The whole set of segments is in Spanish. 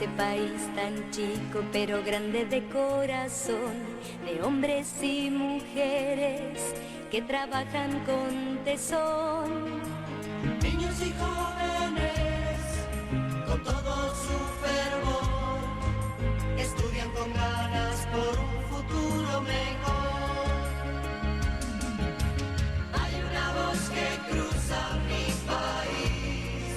este país tan chico pero grande de corazón, de hombres y mujeres que trabajan con tesón. Niños y jóvenes, con todo su fervor, estudian con ganas por un futuro mejor. Hay una voz que cruza mi país,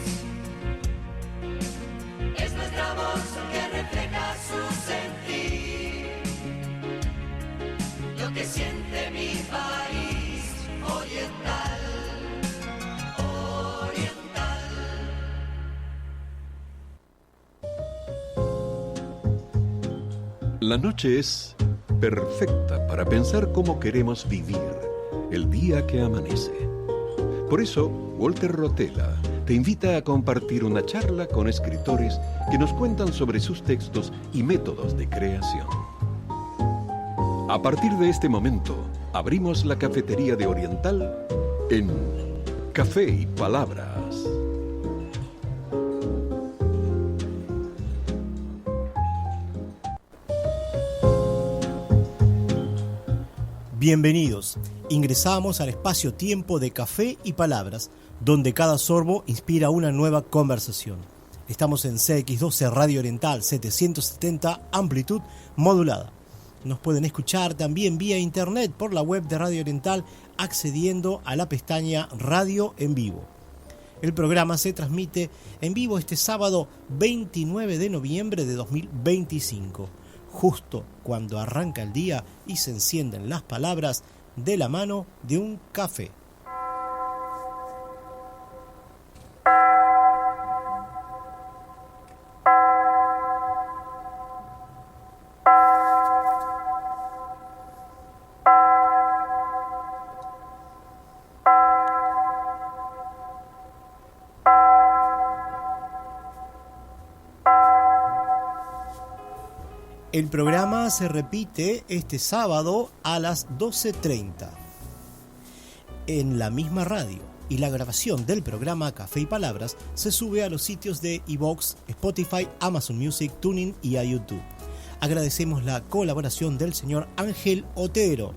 es nuestra voz que refleja su sentir, lo que siente mi país oriental. La noche es perfecta para pensar cómo queremos vivir el día que amanece. Por eso, Walter Rotella te invita a compartir una charla con escritores que nos cuentan sobre sus textos y métodos de creación. A partir de este momento, abrimos la cafetería de Oriental en Café y Palabras. Bienvenidos. Ingresamos al espacio-tiempo de Café y Palabras, donde cada sorbo inspira una nueva conversación. Estamos en CX12 Radio Oriental 770, amplitud modulada. Nos pueden escuchar también vía internet por la web de Radio Oriental accediendo a la pestaña Radio en Vivo. El programa se transmite en vivo este sábado 29 de noviembre de 2025. Justo cuando arranca el día y se encienden las palabras de la mano de un café. El programa se repite este sábado a las 12:30 en la misma radio, y la grabación del programa Café y Palabras se sube a los sitios de iVoox, Spotify, Amazon Music, TuneIn y a YouTube. Agradecemos la colaboración del señor Ángel Otero,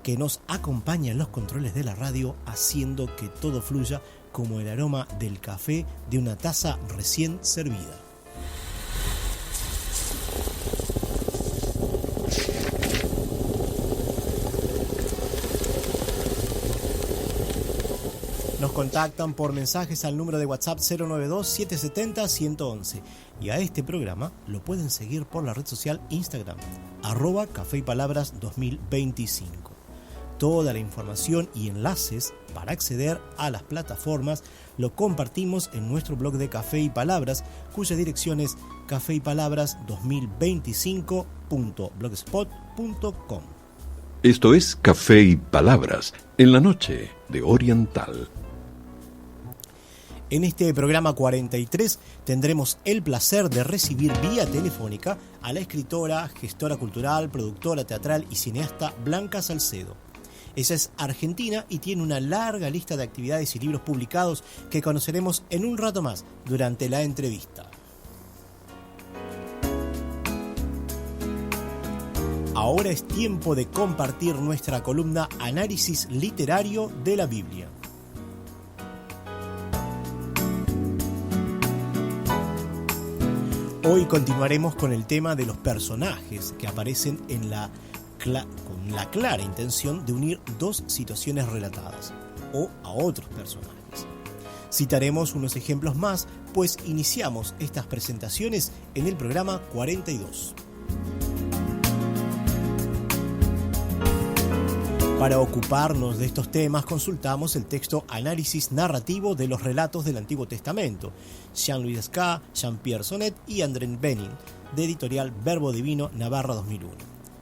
que nos acompaña en los controles de la radio, haciendo que todo fluya como el aroma del café de una taza recién servida. Nos contactan por mensajes al número de WhatsApp 092-770-111 y a este programa lo pueden seguir por la red social Instagram, @Café y Palabras 2025. Toda la información y enlaces para acceder a las plataformas lo compartimos en nuestro blog de Café y Palabras, cuya dirección es cafeypalabras2025.blogspot.com. Esto es Café y Palabras en la noche de Oriental. En este programa 43 tendremos el placer de recibir vía telefónica a la escritora, gestora cultural, productora teatral y cineasta Blanca Salcedo. Ella es argentina y tiene una larga lista de actividades y libros publicados que conoceremos en un rato más durante la entrevista. Ahora es tiempo de compartir nuestra columna Análisis Literario de la Biblia. Hoy continuaremos con el tema de los personajes que aparecen con la clara intención de unir dos situaciones relatadas o a otros personajes. Citaremos unos ejemplos más, pues iniciamos estas presentaciones en el programa 42. Para ocuparnos de estos temas consultamos el texto Análisis narrativo de los relatos del Antiguo Testamento, Jean-Louis Descartes, Jean-Pierre Sonnet y André Benin, de editorial Verbo Divino, Navarra 2001.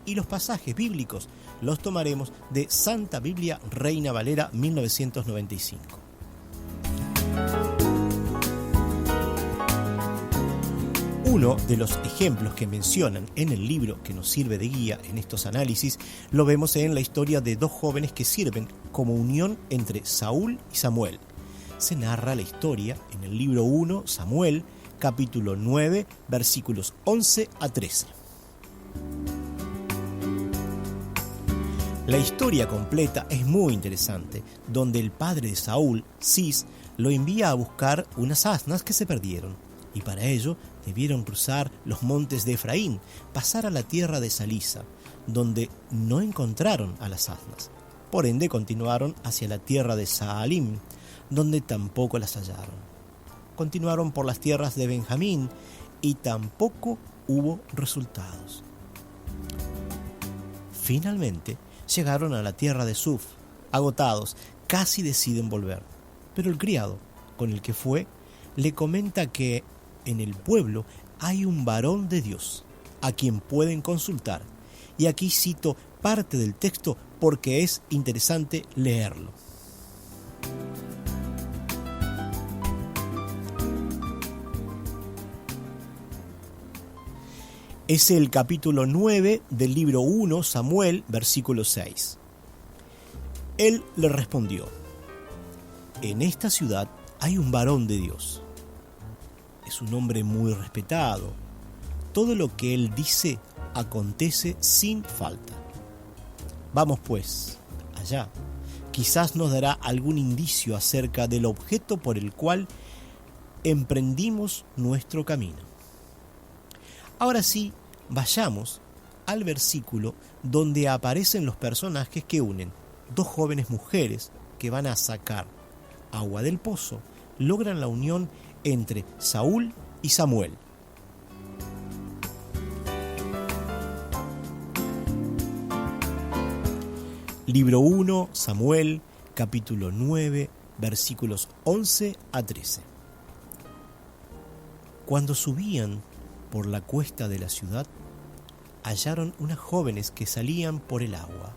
Y los pasajes bíblicos los tomaremos de Santa Biblia Reina Valera 1995. Uno de los ejemplos que mencionan en el libro que nos sirve de guía en estos análisis lo vemos en la historia de dos jóvenes que sirven como unión entre Saúl y Samuel. Se narra la historia en el libro 1, Samuel, capítulo 9, versículos 11 a 13. La historia completa es muy interesante, donde el padre de Saúl, Cis, lo envía a buscar unas asnas que se perdieron, y para ello debieron cruzar los montes de Efraín, pasar a la tierra de Salisa, donde no encontraron a las asnas. Por ende continuaron hacia la tierra de Saalim, donde tampoco las hallaron. Continuaron por las tierras de Benjamín y tampoco hubo resultados. Finalmente llegaron a la tierra de Suf. Agotados, casi deciden volver. Pero el criado, con el que fue, le comenta que en el pueblo hay un varón de Dios, a quien pueden consultar. Y aquí cito parte del texto porque es interesante leerlo. Es el capítulo 9 del libro 1, Samuel, versículo 6. Él le respondió: en esta ciudad hay un varón de Dios. Es un hombre muy respetado. Todo lo que él dice acontece sin falta. Vamos pues, allá. Quizás nos dará algún indicio acerca del objeto por el cual emprendimos nuestro camino. Ahora sí, vayamos al versículo donde aparecen los personajes que unen dos jóvenes mujeres que van a sacar agua del pozo. Logran la unión entre Saúl y Samuel. Libro 1, Samuel, capítulo 9, versículos 11 a 13. Cuando subían por la cuesta de la ciudad, hallaron unas jóvenes que salían por el agua,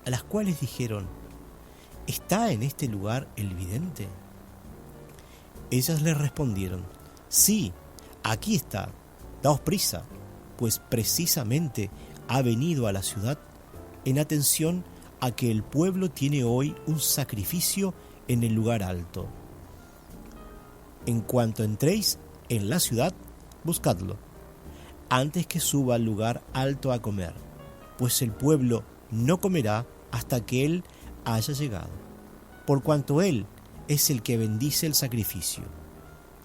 a las cuales dijeron: ¿está en este lugar el vidente? Ellas les respondieron: sí, aquí está, daos prisa, pues precisamente ha venido a la ciudad en atención a que el pueblo tiene hoy un sacrificio en el lugar alto. En cuanto entréis en la ciudad, buscadlo, antes que suba al lugar alto a comer, pues el pueblo no comerá hasta que él haya llegado, por cuanto él es el que bendice el sacrificio.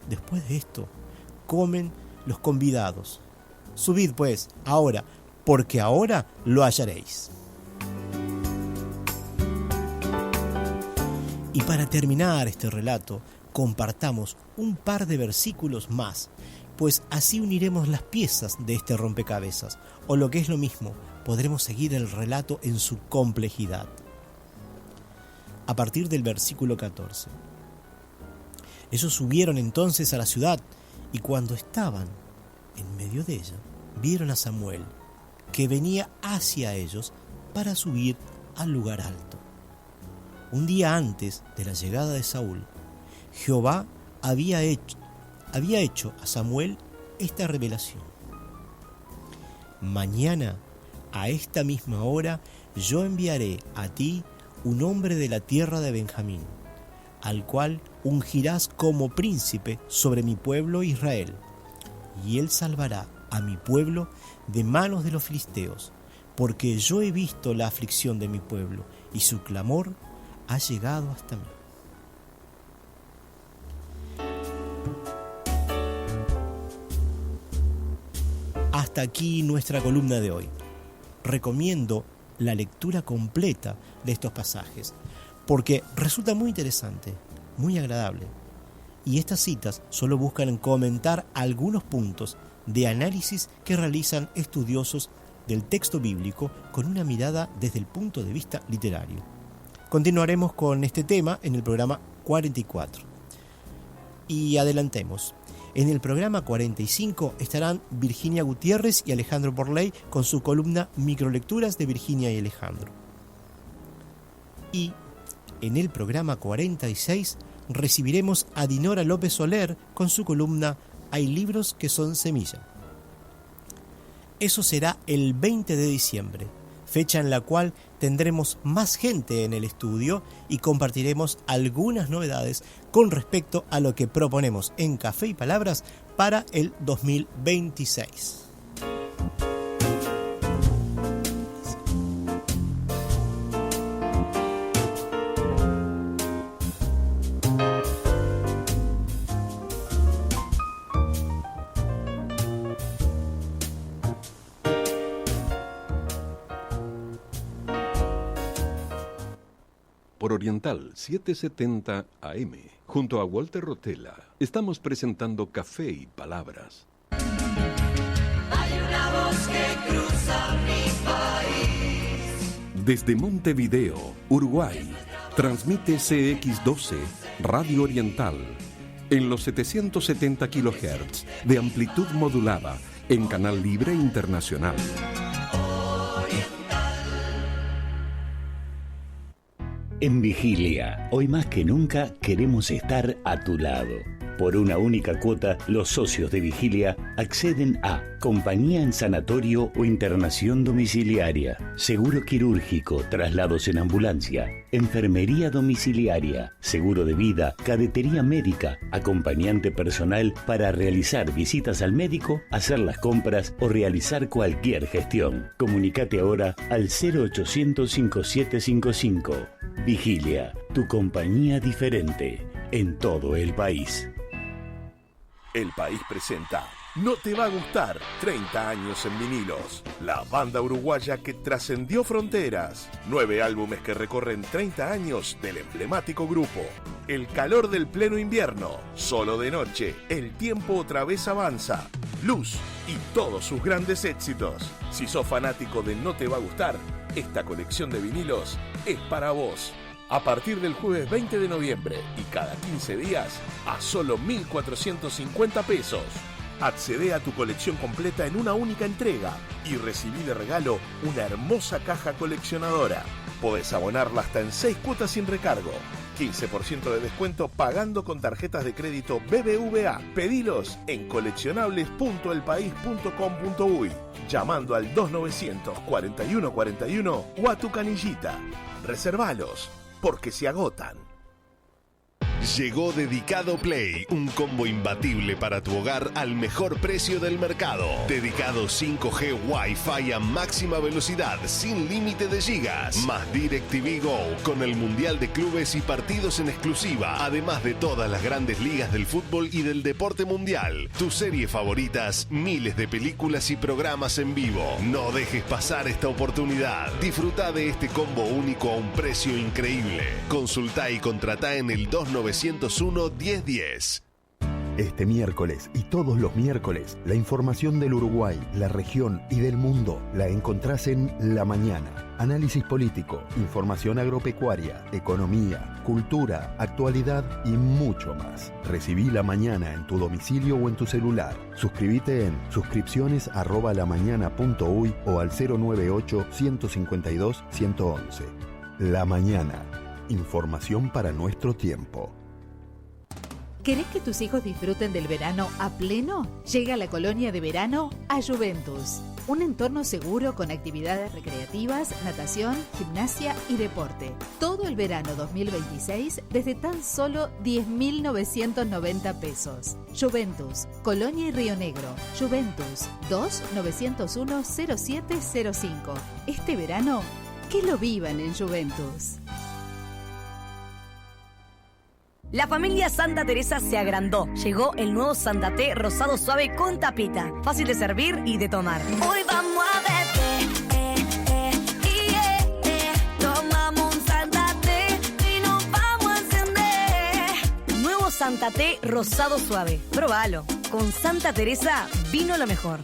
Después de esto, comen los convidados. Subid pues ahora, porque ahora lo hallaréis. Y para terminar este relato, compartamos un par de versículos más, pues así uniremos las piezas de este rompecabezas, o lo que es lo mismo, podremos seguir el relato en su complejidad. A partir del versículo 14. Ellos subieron entonces a la ciudad, y cuando estaban en medio de ella, vieron a Samuel, que venía hacia ellos para subir al lugar alto. Un día antes de la llegada de Saúl, Jehová había hecho a Samuel esta revelación: mañana, a esta misma hora, yo enviaré a ti un hombre de la tierra de Benjamín, al cual ungirás como príncipe sobre mi pueblo Israel, y él salvará a mi pueblo de manos de los filisteos, porque yo he visto la aflicción de mi pueblo, y su clamor ha llegado hasta mí. Hasta aquí nuestra columna de hoy. Recomiendo la lectura completa de estos pasajes, porque resulta muy interesante, muy agradable. Y estas citas solo buscan comentar algunos puntos de análisis que realizan estudiosos del texto bíblico con una mirada desde el punto de vista literario. Continuaremos con este tema en el programa 44. Y adelantemos. En el programa 45 estarán Virginia Gutiérrez y Alejandro Borley con su columna Microlecturas de Virginia y Alejandro. Y en el programa 46 recibiremos a Dinora López Soler con su columna Hay libros que son semilla. Eso será el 20 de diciembre, fecha en la cual tendremos más gente en el estudio y compartiremos algunas novedades con respecto a lo que proponemos en Café y Palabras para el 2026. Por Oriental 770 AM, junto a Walter Rotella, estamos presentando Café y Palabras. Hay una voz que cruza mi país. Desde Montevideo, Uruguay, transmite CX12 Radio Oriental en los 770 kHz de amplitud modulada en Canal Libre Internacional. En Vigilia, hoy más que nunca queremos estar a tu lado. Por una única cuota, los socios de Vigilia acceden a compañía en sanatorio o internación domiciliaria, seguro quirúrgico, traslados en ambulancia, enfermería domiciliaria, seguro de vida, cadetería médica, acompañante personal para realizar visitas al médico, hacer las compras o realizar cualquier gestión. Comunicate ahora al 0800 5755. Vigilia, tu compañía diferente en todo el país. El País presenta No te va a gustar, 30 años en vinilos. La banda uruguaya que trascendió fronteras. 9 álbumes que recorren 30 años del emblemático grupo. El calor del pleno invierno, Solo de noche, El tiempo otra vez avanza, Luz y todos sus grandes éxitos. Si sos fanático de No te va a gustar, esta colección de vinilos es para vos. A partir del jueves 20 de noviembre y cada 15 días, a solo 1.450 pesos. Accede a tu colección completa en una única entrega y recibí de regalo una hermosa caja coleccionadora. Podés abonarla hasta en 6 cuotas sin recargo. 15% de descuento pagando con tarjetas de crédito BBVA. Pedilos en coleccionables.elpaís.com.uy llamando al 2900 4141 o a tu canillita. Reservalos, porque se agotan. Llegó Dedicado Play, un combo imbatible para tu hogar al mejor precio del mercado. Dedicado 5G Wi-Fi a máxima velocidad, sin límite de gigas. Más DirecTV Go, con el Mundial de Clubes y partidos en exclusiva, además de todas las grandes ligas del fútbol y del deporte mundial. Tus series favoritas, miles de películas y programas en vivo. No dejes pasar esta oportunidad. Disfruta de este combo único a un precio increíble. Consultá y contratá en el 2901-1010. Este miércoles y todos los miércoles, la información del Uruguay, la región y del mundo la encontrás en La Mañana. Análisis político, información agropecuaria, economía, cultura, actualidad y mucho más. Recibí La Mañana en tu domicilio o en tu celular. Suscríbete en suscripciones@lamañana.uy o al 098-152-111. La Mañana. Información para nuestro tiempo. ¿Querés que tus hijos disfruten del verano a pleno? Llega la colonia de verano a Juventus. Un entorno seguro con actividades recreativas, natación, gimnasia y deporte. Todo el verano 2026 desde tan solo 10.990 pesos. Juventus, Colonia y Río Negro. Juventus, 2-901-0705. Este verano, que lo vivan en Juventus. La familia Santa Teresa se agrandó. Llegó el nuevo Santa Té rosado suave con tapita. Fácil de servir y de tomar. Hoy vamos a beber, tomamos un Santa Té y nos vamos a encender. Nuevo Santa Té rosado suave. Probalo. Con Santa Teresa vino lo mejor.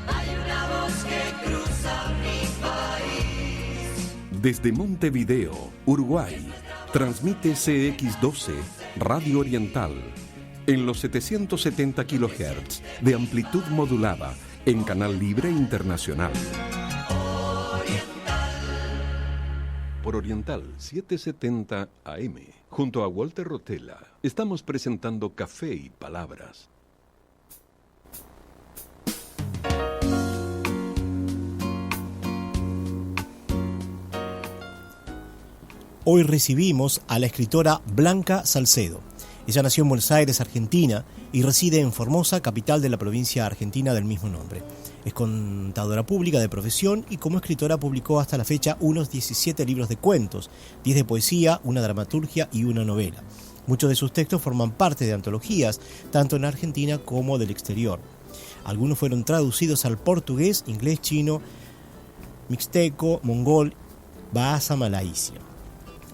Hay una voz que cruza mi país. Desde Montevideo, Uruguay, transmite CX12 Radio Oriental en los 770 kHz de amplitud modulada en Canal Libre Internacional. Por Oriental 770 AM, junto a Walter Rotella, estamos presentando Café y Palabras. Hoy recibimos a la escritora Blanca Salcedo. Ella nació en Buenos Aires, Argentina, y reside en Formosa, capital de la provincia argentina del mismo nombre. Es contadora pública de profesión y como escritora publicó hasta la fecha unos 17 libros de cuentos, 10 de poesía, una dramaturgia y una novela. Muchos de sus textos forman parte de antologías, tanto en Argentina como del exterior. Algunos fueron traducidos al portugués, inglés, chino, mixteco, mongol, bahasa malaisia.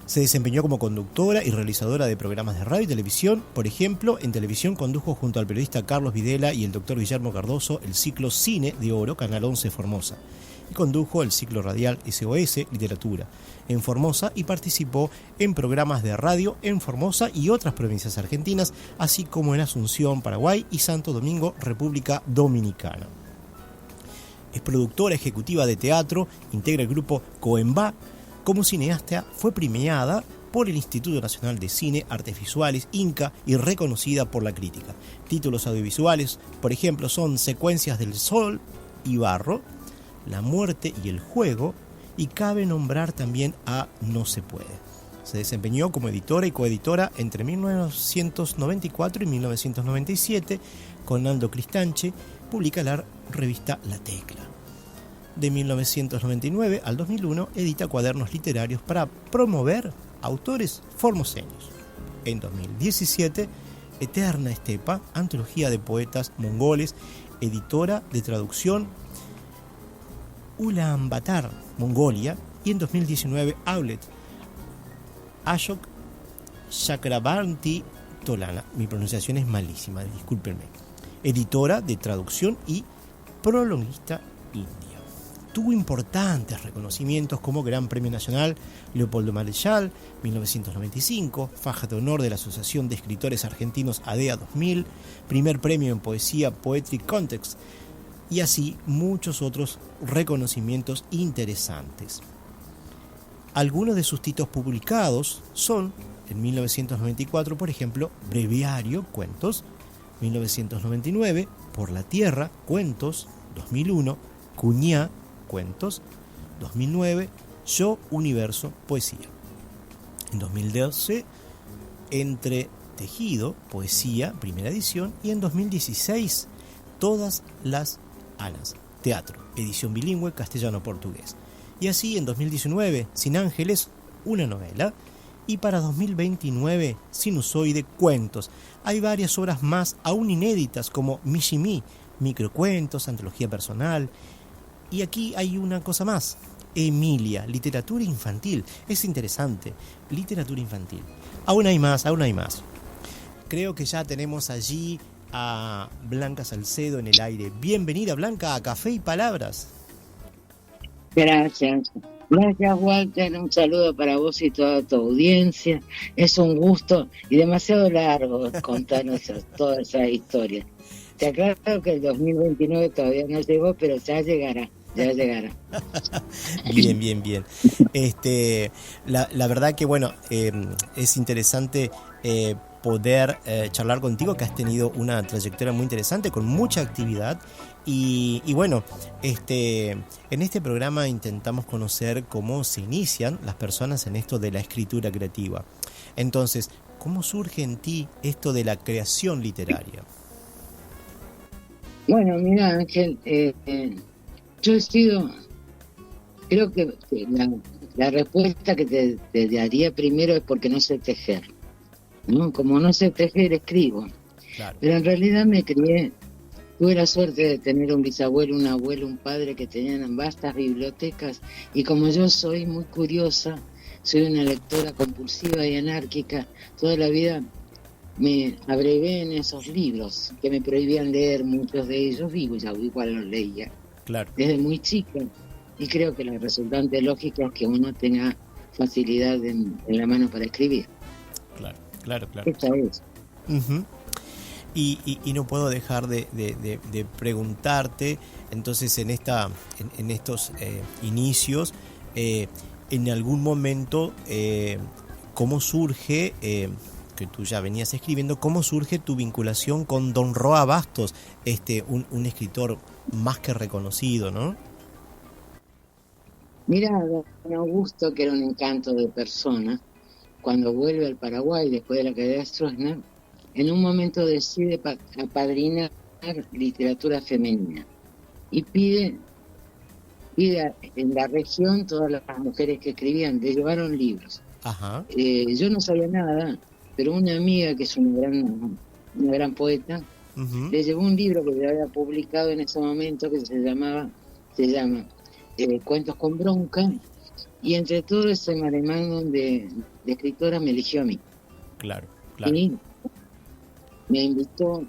Se desempeñó como conductora y realizadora de programas de radio y televisión. Por ejemplo, en televisión condujo junto al periodista Carlos Videla y el doctor Guillermo Cardoso el ciclo Cine de Oro, Canal 11 Formosa. Y condujo el ciclo radial SOS Literatura en Formosa y participó en programas de radio en Formosa y otras provincias argentinas, así como en Asunción, Paraguay y Santo Domingo, República Dominicana. Es productora ejecutiva de teatro, integra el grupo Coembá. Como cineasta fue premiada por el Instituto Nacional de Cine, Artes Visuales, INCA, y reconocida por la crítica. Títulos audiovisuales, por ejemplo, son Secuencias del Sol y Barro, La Muerte y el Juego, y cabe nombrar también a No se puede. Se desempeñó como editora y coeditora entre 1994 y 1997 con Aldo Cristanche, publica la revista La Tecla. De 1999 al 2001 edita cuadernos literarios para promover autores formoseños. En 2017, Eterna Estepa, antología de poetas mongoles, editora de traducción Ulaanbaatar, Mongolia, y en 2019 Aulet, Ashok Chakrabarti Tolana. Mi pronunciación es malísima, discúlpenme. Editora de traducción y prologuista india. Tuvo importantes reconocimientos como Gran Premio Nacional Leopoldo Marechal, 1995, Faja de Honor de la Asociación de Escritores Argentinos ADEA 2000, Primer Premio en Poesía Poetry Context, y así muchos otros reconocimientos interesantes. Algunos de sus títulos publicados son, en 1994, por ejemplo, Breviario, Cuentos, 1999, Por la Tierra, Cuentos, 2001, Cuñá, Cuentos, 2009, Yo, Universo, Poesía. En 2012, Entre Tejido, Poesía, primera edición, y en 2016, Todas las Alas, Teatro, edición bilingüe castellano-portugués. Y así en 2019, Sin Ángeles, una novela, y para 2029, Sinusoide, Cuentos. Hay varias obras más aún inéditas como Mishimi, microcuentos, antología personal. Y aquí hay una cosa más, Emilia, literatura infantil. Es interesante, literatura infantil. Aún hay más, aún hay más. Creo que ya tenemos allí a Blanca Salcedo en el aire. Bienvenida, Blanca, a Café y Palabras. Gracias. Gracias, Walter. Un saludo para vos y toda tu audiencia. Es un gusto y demasiado largo contarnos toda esa historia. Te aclaro que el 2029 todavía no llegó, pero ya llegará. Ya llegará. Bien. La verdad que bueno, es interesante poder charlar contigo, que has tenido una trayectoria muy interesante, con mucha actividad. Y bueno, en este programa intentamos conocer cómo se inician las personas en esto de la escritura creativa. Entonces, ¿cómo surge en ti esto de la creación literaria? Bueno, mira, Ángel, yo he sido, creo que la respuesta que te daría primero es porque no sé tejer, ¿no? Como no sé tejer, escribo. Claro. Pero en realidad me crié, tuve la suerte de tener un bisabuelo, un abuelo, un padre que tenían vastas bibliotecas, y como yo soy muy curiosa, soy una lectora compulsiva y anárquica, toda la vida me abrevé en esos libros que me prohibían leer, muchos de ellos, y igual los leía. Claro. Desde muy chica, y creo que la resultante lógica es que uno tenga facilidad en la mano para escribir. Claro. Esta es. Uh-huh. Y no puedo dejar de preguntarte, entonces en estos inicios, en algún momento, ¿cómo surge, que tú ya venías escribiendo, cómo surge tu vinculación con Don Roa Bastos, un escritor más que reconocido, ¿no? Mira, don Augusto, que era un encanto de persona, cuando vuelve al Paraguay después de la caída de Stroessner, en un momento decide apadrinar literatura femenina y pide en la región todas las mujeres que escribían, le llevaron libros. Ajá. Yo no sabía nada, pero una amiga que es una gran poeta, le llevó un libro que le había publicado en ese momento que se llama Cuentos con bronca, y entre todo ese mare magnum de escritoras me eligió a mí. Claro. Y me invitó.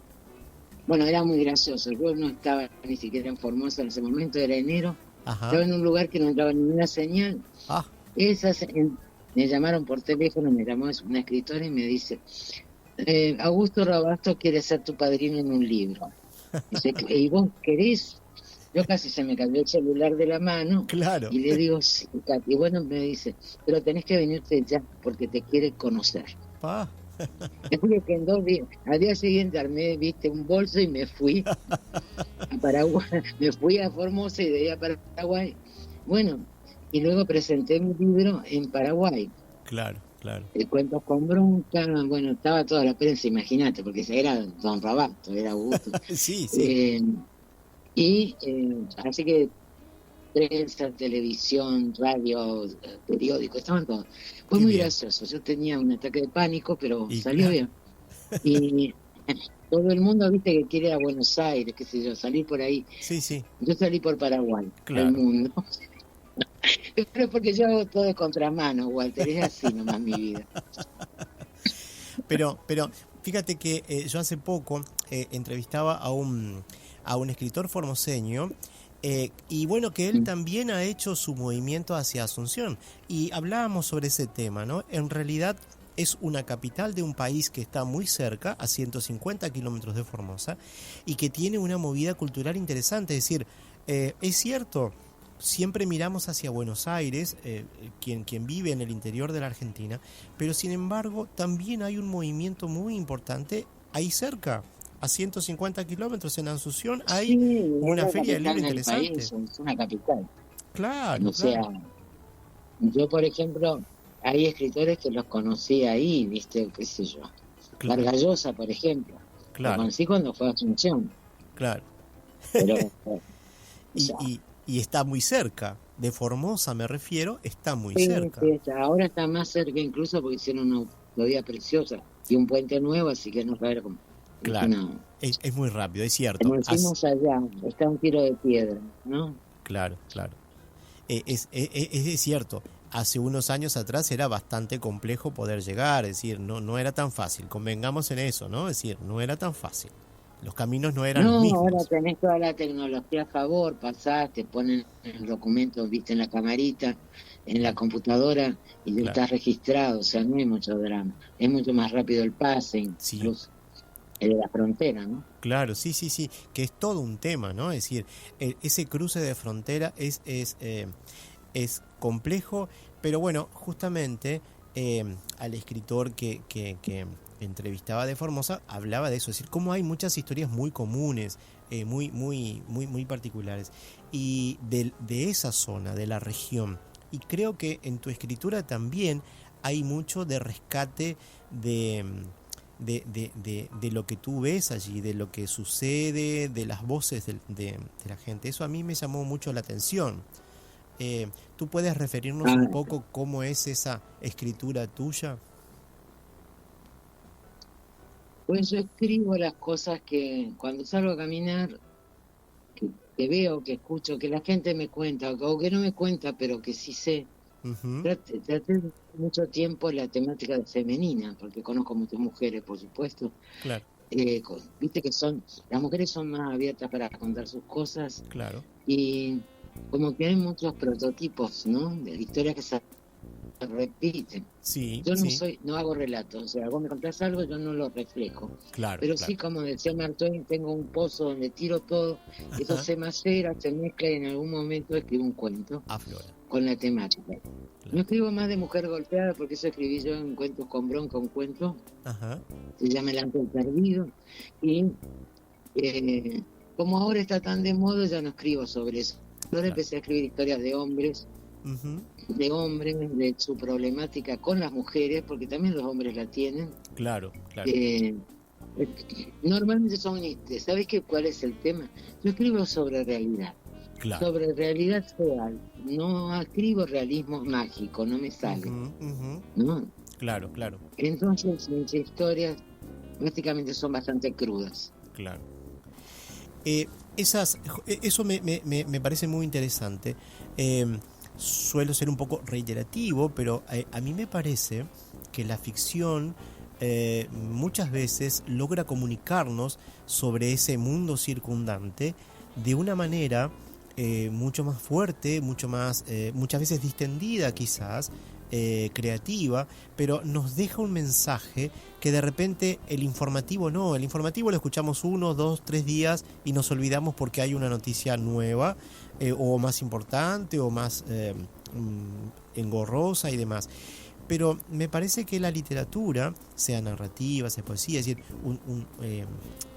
Bueno, era muy gracioso. Yo no estaba ni siquiera en Formosa en ese momento, era enero. Ajá. Estaba en un lugar que no entraba ninguna señal. Me llamaron por teléfono, me llamó una escritora y me dice: Augusto Rabasto quiere ser tu padrino en un libro. Dice, ¿y vos querés? Yo casi se me cayó el celular de la mano. Claro. Y le digo, sí, y bueno, me dice, pero tenés que venirte ya porque te quiere conocer. Es que en 2 días, al día siguiente armé, un bolso y me fui a Paraguay, me fui a Formosa y de ahí a Paraguay. Bueno, y luego presenté mi libro en Paraguay. Claro. Cuentos con bronca, bueno, estaba toda la prensa, imagínate, porque era Don Rabasto, era Augusto. Sí. Así que prensa, televisión, radio, periódico, estaban todos. Fue muy gracioso. Yo tenía un ataque de pánico, pero salió bien. Y todo el mundo, viste, que quiere ir a Buenos Aires, qué sé yo, salir por ahí. Sí. Yo salí por Paraguay, claro. El mundo. Pero porque yo hago todo de contramano, Walter, es así nomás mi vida. Pero fíjate que yo hace poco entrevistaba a un escritor formoseño, y bueno, que él también ha hecho su movimiento hacia Asunción, y hablábamos sobre ese tema, ¿no? En realidad es una capital de un país que está muy cerca, a 150 kilómetros de Formosa, y que tiene una movida cultural interesante. Es decir, es cierto, siempre miramos hacia Buenos Aires, quien vive en el interior de la Argentina, pero sin embargo también hay un movimiento muy importante ahí cerca. A 150 kilómetros en Asunción hay una feria del libro interesante. País, es una capital. Claro. O sea, yo, por ejemplo, hay escritores que los conocí ahí, viste, qué sé yo. Claro. Vargas Llosa, por ejemplo. Lo conocí cuando fue a Asunción. Claro. Pero, y está muy cerca. De Formosa me refiero, está muy cerca. Sí, ahora está más cerca incluso porque hicieron una autovía preciosa y un puente nuevo, así que no saber cómo. Claro, es muy rápido, es cierto. Como decimos allá, está un tiro de piedra, ¿no? Claro. Es cierto, hace unos años atrás era bastante complejo poder llegar, es decir, no era tan fácil, convengamos en eso, ¿no? Es decir, no era tan fácil, los caminos no eran los mismos. Ahora tenés toda la tecnología a favor, pasás, te ponen el documento, viste, en la camarita, en la computadora, y ya estás registrado, o sea, no hay mucho drama, es mucho más rápido el pase, incluso. De la frontera, ¿no? Claro, sí, que es todo un tema, ¿no? Es decir, ese cruce de frontera es complejo, pero bueno, justamente al escritor que entrevistaba de Formosa hablaba de eso, es decir, cómo hay muchas historias muy comunes, muy particulares, y de esa zona, de la región. Y creo que en tu escritura también hay mucho de rescate de lo que tú ves allí, de lo que sucede, de las voces de la gente. Eso a mí me llamó mucho la atención. ¿Tú puedes referirnos un poco cómo es esa escritura tuya? Pues yo escribo las cosas que cuando salgo a caminar, que veo, que escucho, que la gente me cuenta, o que no me cuenta, pero que sí sé. Traté mucho tiempo la temática femenina, porque conozco muchas mujeres, por supuesto. Claro. Viste que las mujeres son más abiertas para contar sus cosas. Claro. Y como que hay muchos prototipos, ¿no? De historias que se repiten. Sí. Yo no hago relatos, o sea, vos me contás algo, yo no lo reflejo. Claro. Pero sí, como decía Mark Twain, tengo un pozo donde tiro todo, eso se macera, se mezcla y en algún momento escribo un cuento. Aflora. Con la temática. Claro. No escribo más de mujer golpeada porque eso escribí yo en Cuentos con bronca, un cuento. Se llama El ángel perdido. Y como ahora está tan de moda, ya no escribo sobre eso. Ahora empecé a escribir historias de hombres de hombres, de su problemática con las mujeres, porque también los hombres la tienen. Claro. Normalmente son, ¿sabes cuál es el tema? Yo escribo sobre realidad, sobre realidad real, no escribo realismo mágico, no me sale, ¿no? Claro. Entonces mis historias prácticamente son bastante crudas. Claro. Eso me parece muy interesante. Suelo ser un poco reiterativo, pero a mí me parece que la ficción muchas veces logra comunicarnos sobre ese mundo circundante de una manera mucho más fuerte, muchas veces distendida quizás, creativa, pero nos deja un mensaje que de repente el informativo lo escuchamos 1, 2, 3 días y nos olvidamos porque hay una noticia nueva o más importante o más engorrosa y demás. Pero me parece que la literatura, sea narrativa, sea poesía, es decir,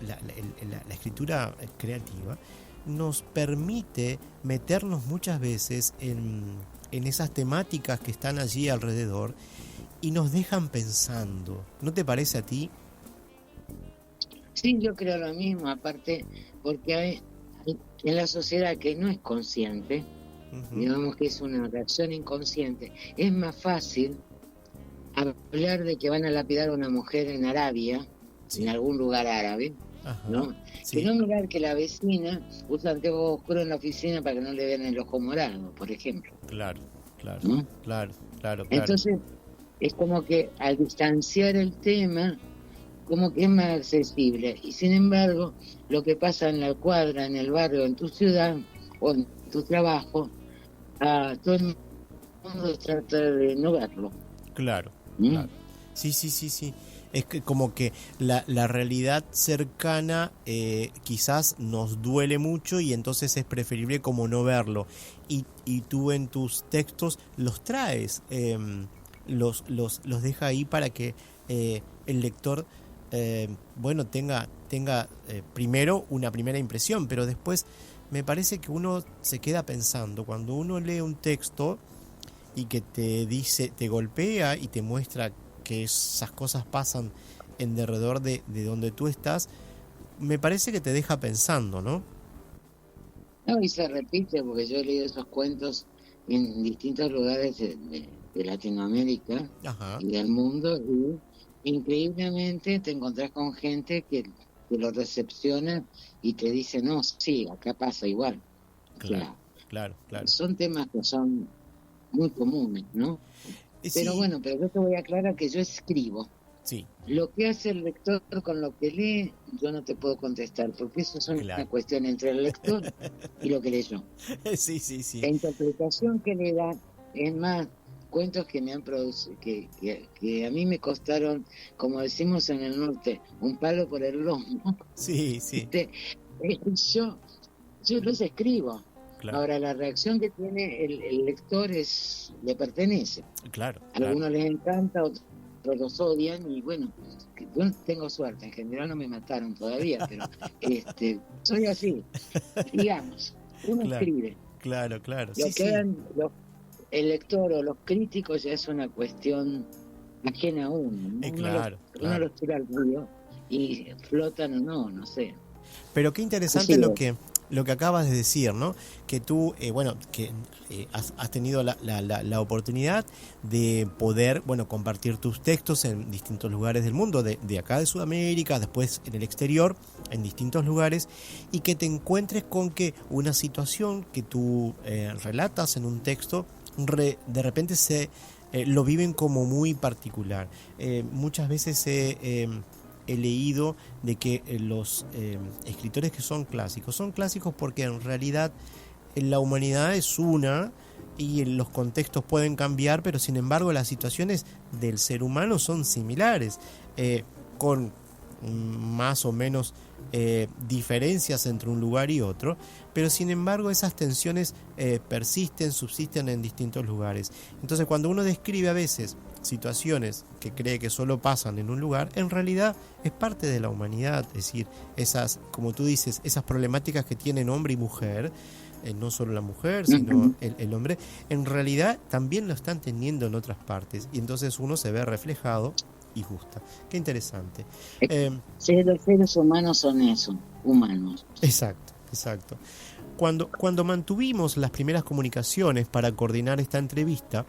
la escritura creativa, nos permite meternos muchas veces en esas temáticas que están allí alrededor y nos dejan pensando. ¿No te parece a ti? Sí, yo creo lo mismo, aparte porque hay en la sociedad que no es consciente, digamos que es una reacción inconsciente, es más fácil hablar de que van a lapidar a una mujer en Arabia, en algún lugar árabe, ¿no? Que no mirar que la vecina usa anteojos oscuros en la oficina para que no le vean el ojo morado, por ejemplo. Claro. Entonces, es como que al distanciar el tema, como que es más accesible. Y sin embargo, lo que pasa en la cuadra, en el barrio, en tu ciudad o en tu trabajo, todo el mundo trata de no verlo. Claro. Sí. Es que como que la realidad cercana quizás nos duele mucho y entonces es preferible como no verlo. Y tú en tus textos los traes, los deja ahí para que el lector tenga primero una primera impresión, pero después me parece que uno se queda pensando cuando uno lee un texto y que te golpea y te muestra que esas cosas pasan en derredor de donde tú estás, me parece que te deja pensando, ¿no? No, y se repite, porque yo he leído esos cuentos en distintos lugares de Latinoamérica y del mundo, y increíblemente te encontrás con gente que lo recepciona y te dice, no, sí, acá pasa igual. Claro. Son temas que son muy comunes, ¿no? Pero bueno, pero yo te voy a aclarar que yo escribo. Sí. Lo que hace el lector con lo que lee, yo no te puedo contestar, porque eso es una cuestión entre el lector y lo que leyó. Sí. La interpretación que le da, es más, cuentos que me han producido, que a mí me costaron, como decimos en el norte, un palo por el lomo. Sí. Yo los escribo. Claro. Ahora, la reacción que tiene el lector le pertenece. Claro. A algunos les encanta, otros los odian, y bueno, yo tengo suerte, en general no me mataron todavía, pero soy así, digamos, uno escribe. Claro. El lector o los críticos ya es una cuestión ajena a uno, ¿no? Uno los tira al río y flotan o no sé. Pero qué interesante lo que acabas de decir, ¿no? Que tú, has tenido la oportunidad de poder, compartir tus textos en distintos lugares del mundo, de acá de Sudamérica, después en el exterior, en distintos lugares, y que te encuentres con que una situación que tú relatas en un texto, de repente lo viven como muy particular. Muchas veces he leído de que los escritores que son clásicos porque en realidad la humanidad es una y los contextos pueden cambiar, pero sin embargo las situaciones del ser humano son similares, con más o menos diferencias entre un lugar y otro, pero sin embargo esas tensiones subsisten en distintos lugares. Entonces cuando uno describe a veces situaciones que cree que solo pasan en un lugar, en realidad es parte de la humanidad, es decir, esas, como tú dices, esas problemáticas que tienen hombre y mujer, no solo la mujer, sino el hombre, en realidad también lo están teniendo en otras partes, y entonces uno se ve reflejado y gusta. Qué interesante. Sí, los seres humanos son eso, humanos. Exacto. Cuando mantuvimos las primeras comunicaciones para coordinar esta entrevista,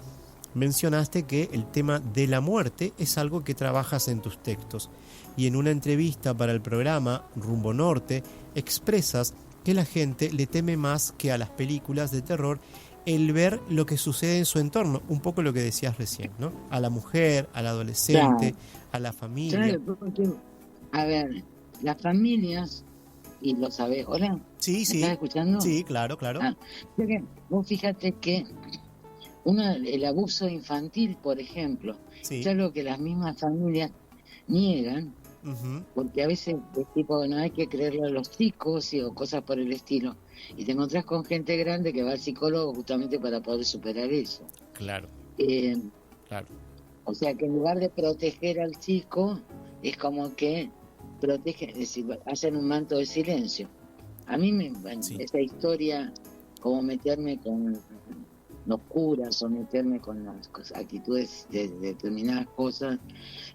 mencionaste que el tema de la muerte es algo que trabajas en tus textos, y en una entrevista para el programa Rumbo Norte expresas que la gente le teme más que a las películas de terror el ver lo que sucede en su entorno, un poco lo que decías recién, ¿no? A la mujer, al adolescente, a la familia. Claro, porque, a ver, las familias, y lo sabés, ¿hola? Sí. ¿Estás escuchando? Sí, claro. Vos fíjate que el abuso infantil, por ejemplo, es algo que las mismas familias niegan, porque a veces es tipo, no hay que creerle a los chicos o cosas por el estilo, y te encontrás con gente grande que va al psicólogo justamente para poder superar eso. Claro. O sea que en lugar de proteger al chico, es como que protegen, es decir, hacen un manto de silencio. A mí esa historia, como meterme con los curas o meterme con las actitudes de determinadas cosas,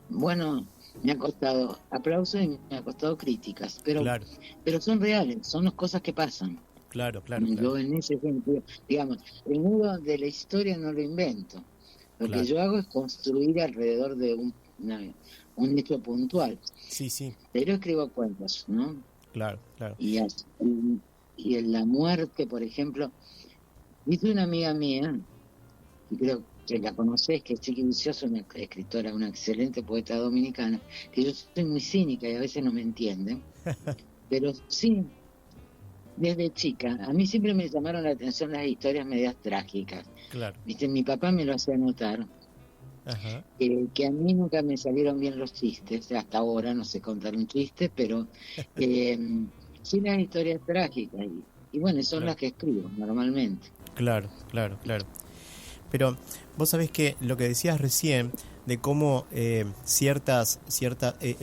bueno, me ha costado aplausos y me ha costado críticas, pero son reales, son las cosas que pasan. Claro. Yo en ese sentido, digamos, el nudo de la historia no lo invento. Lo que yo hago es construir alrededor de un hecho puntual. Sí. Pero escribo cuentos, ¿no? Claro. Y en la muerte, por ejemplo, dice una amiga mía, y creo que la conocés, que es Chiqui Vicioso, una escritora, una excelente poeta dominicana, que yo soy muy cínica y a veces no me entienden, pero sí, desde chica, a mí siempre me llamaron la atención las historias medias trágicas. Claro. ¿Viste? Mi papá me lo hacía notar, que a mí nunca me salieron bien los chistes, hasta ahora no sé contar un chiste, pero sí las historias trágicas, y bueno, son las que escribo normalmente. Claro. Pero vos sabés que lo que decías recién, de cómo el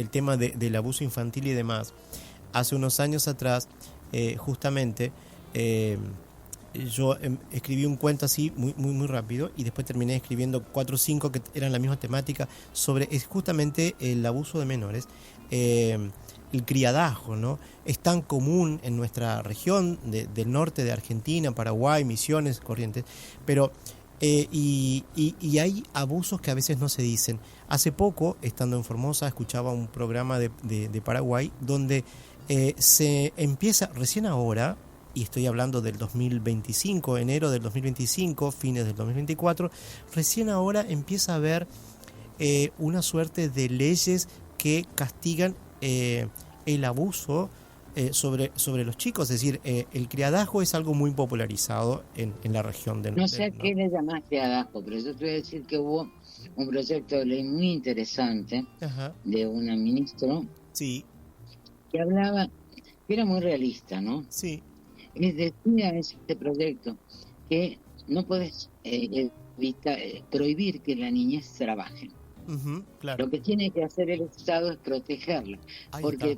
tema del abuso infantil y demás, hace unos años atrás, justamente, yo escribí un cuento así muy rápido, y después terminé escribiendo 4 o 5 que eran la misma temática sobre justamente el abuso de menores, el criadajo, ¿no? Es tan común en nuestra región del norte de Argentina, Paraguay, Misiones, Corrientes, pero y hay abusos que a veces no se dicen. Hace poco, estando en Formosa, escuchaba un programa de Paraguay donde se empieza recién ahora, y estoy hablando del 2025, enero del 2025, fines del 2024, recién ahora empieza a haber una suerte de leyes que castigan el abuso sobre los chicos. Es decir, el criadajo es algo muy popularizado en la región del No sé a qué le llamás criadajo, pero yo te voy a decir que hubo un proyecto de ley muy interesante de una ministra que hablaba, que era muy realista, ¿no? Sí. Y decía este proyecto que no puedes prohibir que la niñez trabaje. Claro. Lo que tiene que hacer el Estado es protegerla, porque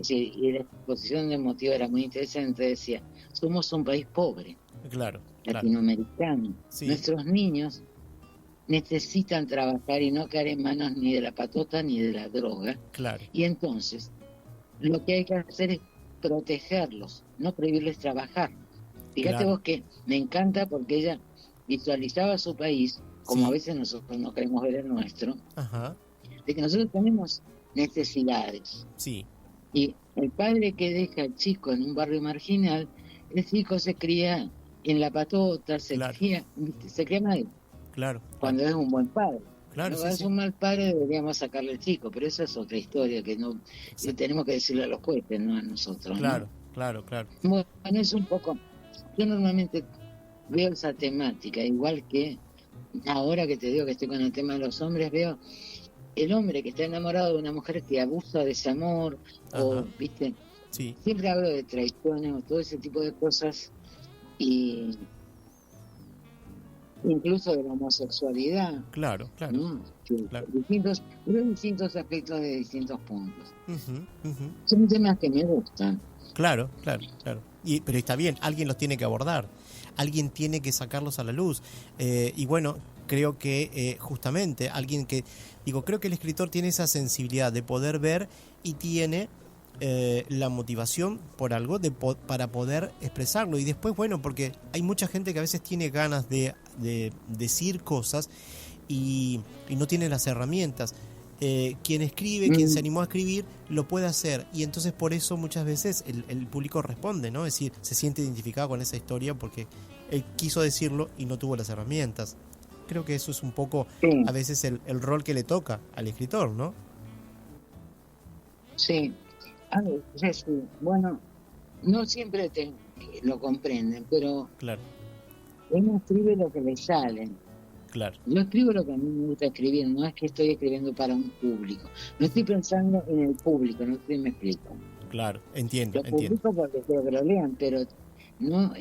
y la exposición de motivo era muy interesante, decía, somos un país pobre, latinoamericano, nuestros niños necesitan trabajar y no caer en manos ni de la patota ni de la droga, y entonces lo que hay que hacer es protegerlos, no prohibirles trabajar. Fíjate vos que me encanta porque ella visualizaba su país como a veces nosotros no queremos ver el nuestro, de que nosotros tenemos necesidades. Y el padre que deja al chico en un barrio marginal, el chico se cría en la patota, se cría mal. Cuando es un buen padre. Cuando es un mal padre deberíamos sacarle al chico, pero esa es otra historia que no tenemos que decirle a los jueces, no a nosotros. Claro. Bueno, es un poco. Yo normalmente veo esa temática, igual que ahora que te digo que estoy con el tema de los hombres, veo el hombre que está enamorado de una mujer que abusa de ese amor, o, ¿viste? Siempre hablo de traiciones o todo ese tipo de cosas, y incluso de la homosexualidad. Claro. ¿No? claro. distintos aspectos de distintos puntos. Son temas que me gustan. Claro. Pero está bien, alguien los tiene que abordar, alguien tiene que sacarlos a la luz. Y bueno, creo que justamente creo que el escritor tiene esa sensibilidad de poder ver y tiene la motivación por algo para poder expresarlo. Y después, bueno, porque hay mucha gente que a veces tiene ganas de decir cosas y no tiene las herramientas. Quien escribe, quien se animó a escribir, lo puede hacer, y entonces por eso muchas veces el público responde, ¿no? Es decir, se siente identificado con esa historia porque él quiso decirlo y no tuvo las herramientas. Creo que eso es un poco a veces el rol que le toca al escritor, ¿no? Sí. Bueno, no siempre lo comprenden, pero claro, uno escribe lo que le sale. Claro. Yo escribo lo que a mí me gusta escribir, no es que estoy escribiendo para un público. No estoy pensando en el público, no sé si me explico. Claro, entiendo. Lo publico porque quiero que lo lean, pero no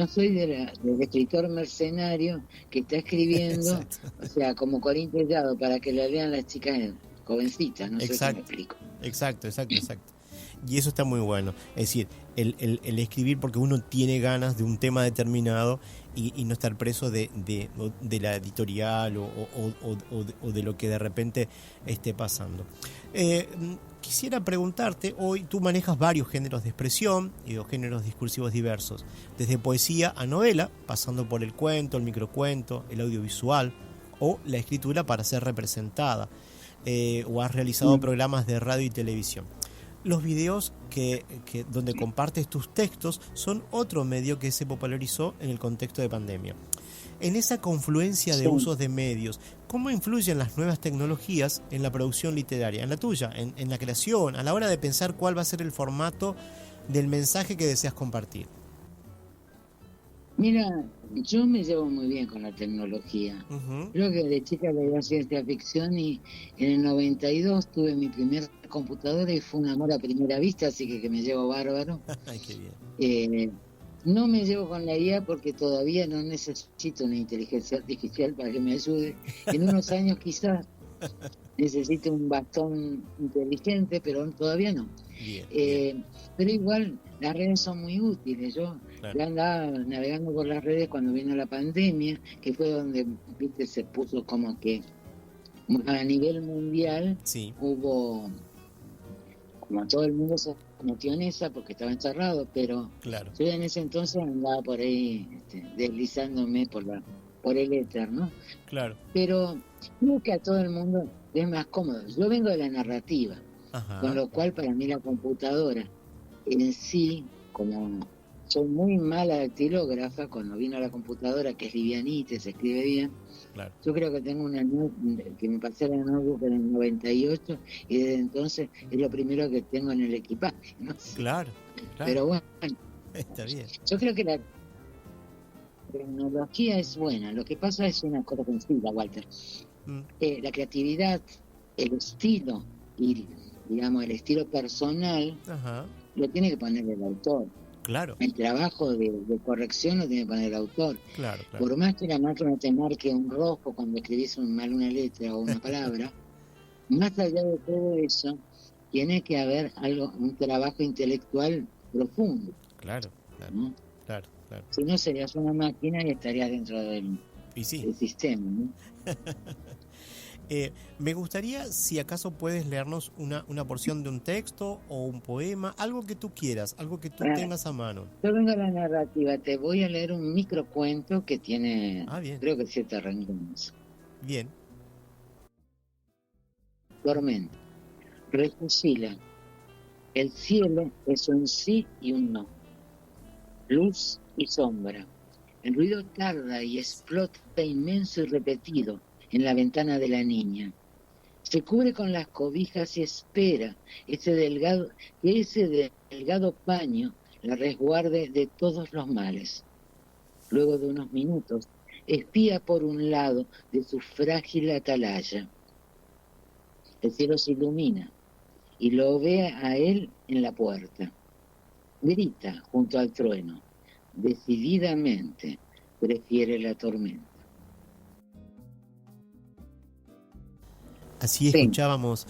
soy del escritor mercenario que está escribiendo, o sea, como Corín Tellado, para que la lean las chicas jovencitas, no sé si me explico. Exacto. Y eso está muy bueno. Es decir, el escribir porque uno tiene ganas de un tema determinado y no estar preso de la editorial o de lo que de repente esté pasando. Quisiera preguntarte, hoy tú manejas varios géneros de expresión y géneros discursivos diversos, desde poesía a novela, pasando por el cuento, el microcuento, el audiovisual o la escritura para ser representada, o has realizado programas de radio y televisión. Los videos donde compartes tus textos son otro medio que se popularizó en el contexto de pandemia. En esa confluencia de usos de medios, ¿cómo influyen las nuevas tecnologías en la producción literaria, en la tuya, en la creación, a la hora de pensar cuál va a ser el formato del mensaje que deseas compartir? Mira, yo me llevo muy bien con la tecnología. Creo que de chica leía ciencia ficción y en el 92 tuve mi primer computadora y fue un amor a primera vista, así que me llevo bárbaro. Ay, qué bien. No me llevo con la IA porque todavía no necesito una inteligencia artificial para que me ayude. En unos años quizás necesite un bastón inteligente, pero todavía no. Bien. Pero igual las redes son muy útiles. Yo ya andaba navegando por las redes cuando vino la pandemia, que fue donde se puso como que a nivel mundial hubo, como todo el mundo se metió en esa porque estaba encerrado, pero yo en ese entonces andaba por ahí deslizándome por el éter, ¿no? Claro. Pero creo que a todo el mundo es más cómodo. Yo vengo de la narrativa, con lo cual para mí la computadora en sí, como soy muy mala dactilógrafa, cuando vino la computadora, que es livianita, se escribe bien, yo creo que tengo una que me pasé la notebook en el 98 y desde entonces es lo primero que tengo en el equipaje, ¿no? Claro. Pero bueno, está bien. Yo creo que la tecnología es buena, lo que pasa es una cosa sencilla, Walter. La creatividad, el estilo y, digamos, el estilo personal lo tiene que poner el autor. Claro. El trabajo de corrección lo tiene que poner el autor. Claro. Por más que la máquina te marque un rojo cuando escribís mal una letra o una palabra, más allá de todo eso, tiene que haber un trabajo intelectual profundo. Claro. ¿no? Claro. Si no, serías una máquina y estarías dentro del sistema, ¿no? Me gustaría, si acaso puedes leernos una porción de un texto o un poema, algo que tú quieras, algo que tú tengas a mano. Yo vengo a la narrativa, te voy a leer un microcuento que tiene, creo que 7 renglones. Bien. Tormenta. Refusila. El cielo es un sí y un no. Luz y sombra. El ruido tarda y explota inmenso y repetido en la ventana de la niña. Se cubre con las cobijas y espera ese delgado paño la resguarde de todos los males. Luego de unos minutos, espía por un lado de su frágil atalaya. El cielo se ilumina y lo ve a él en la puerta. Grita junto al trueno. Decididamente prefiere la tormenta. Así Sí. escuchábamos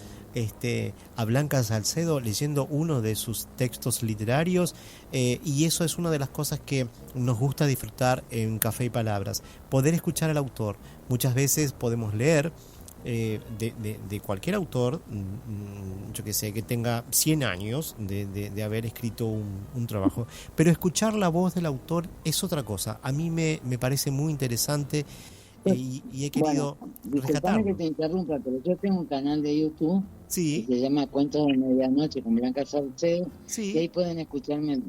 a Blanca Salcedo leyendo uno de sus textos literarios, y eso es una de las cosas que nos gusta disfrutar en Café y Palabras, poder escuchar al autor. Muchas veces podemos leer de cualquier autor, yo que sé, que tenga 100 años de haber escrito un trabajo, pero escuchar la voz del autor es otra cosa. A mí me parece muy interesante, y he querido Disculpame rescatarlo. que te interrumpa, pero yo tengo un canal de YouTube Sí, que se llama Cuentos de Medianoche con Blanca Salcedo, sí. y ahí pueden escucharme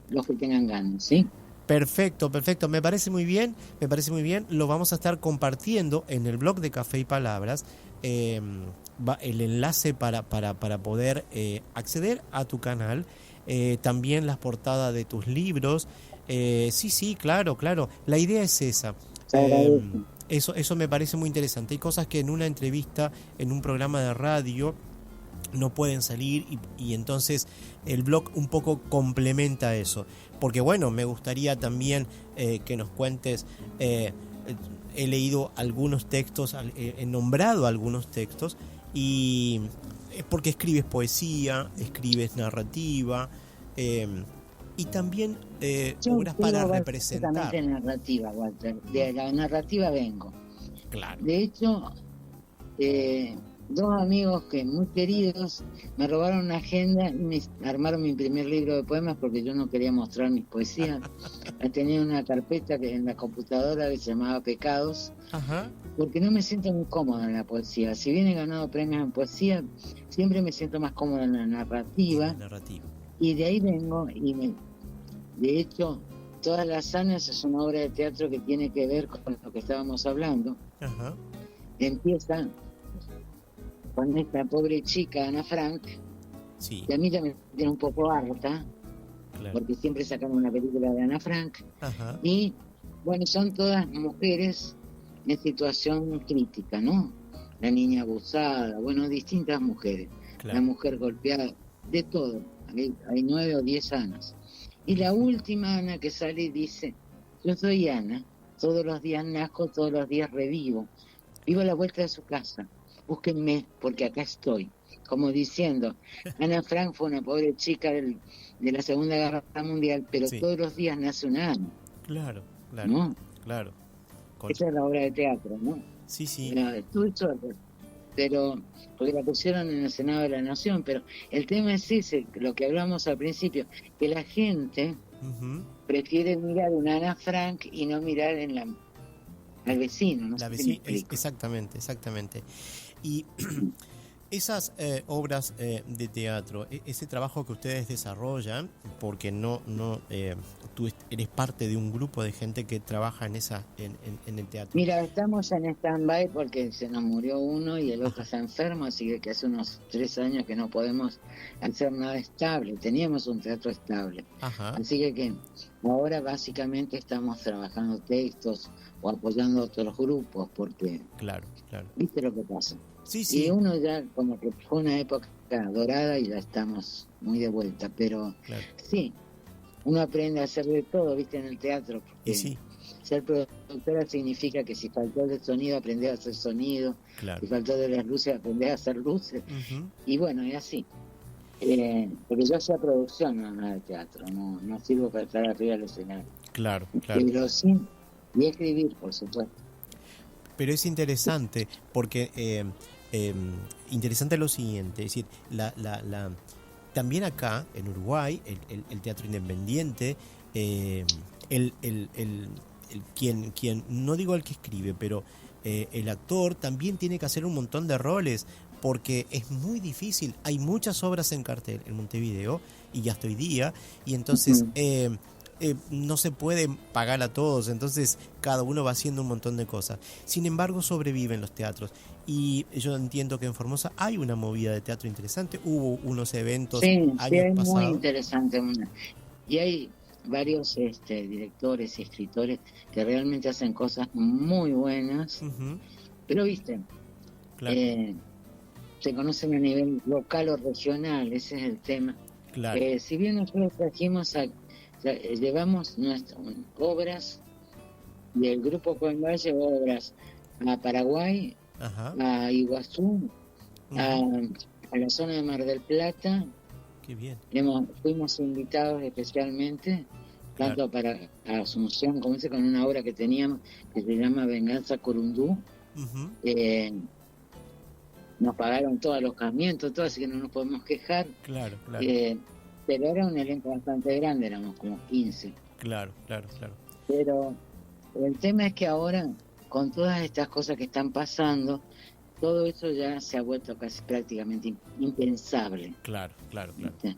los que tengan ganas, ¿sí? Perfecto, perfecto. Me parece muy bien, me parece muy bien. Lo vamos a estar compartiendo en el blog de Café y Palabras, el enlace para poder acceder a tu canal, también las portadas de tus libros. Sí, claro. La idea es esa. Eso me parece muy interesante. Hay cosas que en una entrevista, en un programa de radio, no pueden salir, y entonces el blog un poco complementa eso, porque bueno, me gustaría también que nos cuentes, he leído algunos textos, he nombrado algunos textos, y porque escribes poesía, escribes narrativa, y también Yo obras para escribo representar. básicamente narrativa, Walter. De la narrativa vengo. Claro. De hecho, dos amigos que muy queridos me robaron una agenda y me armaron mi primer libro de poemas porque yo no quería mostrar mis poesías. Tenía una carpeta que en la computadora que se llamaba Pecados, Ajá. porque no me siento muy cómoda en la poesía. Si bien he ganado premios en poesía, siempre me siento más cómoda en la narrativa. Y de ahí vengo, de hecho, Todas las Anas es una obra de teatro que tiene que ver con lo que estábamos hablando. Ajá. Empieza con esta pobre chica, Ana Frank, Sí. que a mí ya me tiene un poco harta, Claro. porque siempre sacan una película de Ana Frank, Ajá. y bueno, son todas mujeres en situación crítica, ¿no? La niña abusada, bueno, distintas mujeres, la mujer golpeada, de todo, hay 9 o 10 Anas. Y la última Ana que sale y dice, yo soy Ana, todos los días nazco, todos los días revivo, vivo a la vuelta de su casa, búsquenme porque acá estoy. Como diciendo, Ana Frank fue una pobre chica de la Segunda Guerra Mundial, pero Sí. todos los días nace una Ana. Claro. ¿No? Claro. Esa es la obra de teatro, ¿no? Sí. Tuve suerte, pero porque la pusieron en el Senado de la Nación, pero el tema es ese, lo que hablamos al principio, que la gente prefiere mirar una Ana Frank y no mirar al vecino, ¿no? La sé si me vecina, explico. exactamente. Y esas obras de teatro, ese trabajo que ustedes desarrollan, porque tú eres parte de un grupo de gente que trabaja en el teatro. Mira, estamos en stand-by porque se nos murió uno y el otro está enfermo, así que hace unos 3 años que no podemos hacer nada estable. Teníamos un teatro estable. Ajá. Así que ahora básicamente estamos trabajando textos o apoyando a otros grupos porque... Claro. ¿Viste lo que pasa? Sí. Y uno ya como que fue una época dorada y ya estamos muy de vuelta, pero sí, uno aprende a hacer de todo, ¿viste? En el teatro. Porque ser productora significa que si faltó de sonido, aprender a hacer sonido. Claro. Si faltó de las luces, aprender a hacer luces. Y bueno, es así. Porque yo hacía producción, no de teatro, no sirvo para estar arriba del escenario. Claro. Pero sí, y escribir, por supuesto. Pero es interesante porque interesante lo siguiente, es decir, también acá en Uruguay el teatro independiente, quien no digo el que escribe, pero el actor también tiene que hacer un montón de roles porque es muy difícil. Hay muchas obras en cartel en Montevideo y hasta hoy día, y entonces no se puede pagar a todos, entonces cada uno va haciendo un montón de cosas. Sin embargo, sobreviven los teatros, y yo entiendo que en Formosa hay una movida de teatro interesante. Hubo unos eventos Sí, años es pasados. muy interesante. Y hay varios directores y escritores que realmente hacen cosas muy buenas, pero viste, se conocen a nivel local o regional, ese es el tema. Claro. Si bien nosotros llevamos nuestras obras, y el grupo Coenval llevó obras a Paraguay, Ajá. a Iguazú, a la zona de Mar del Plata. Qué bien. Fuimos invitados especialmente, tanto para Asunción como con una obra que teníamos que se llama Venganza Corundú. Nos pagaron todo alojamiento, todo, así que no nos podemos quejar. Claro. Pero era un elenco bastante grande, éramos como 15. Claro. Pero el tema es que ahora, con todas estas cosas que están pasando, todo eso ya se ha vuelto casi prácticamente impensable. Claro. ¿Sí?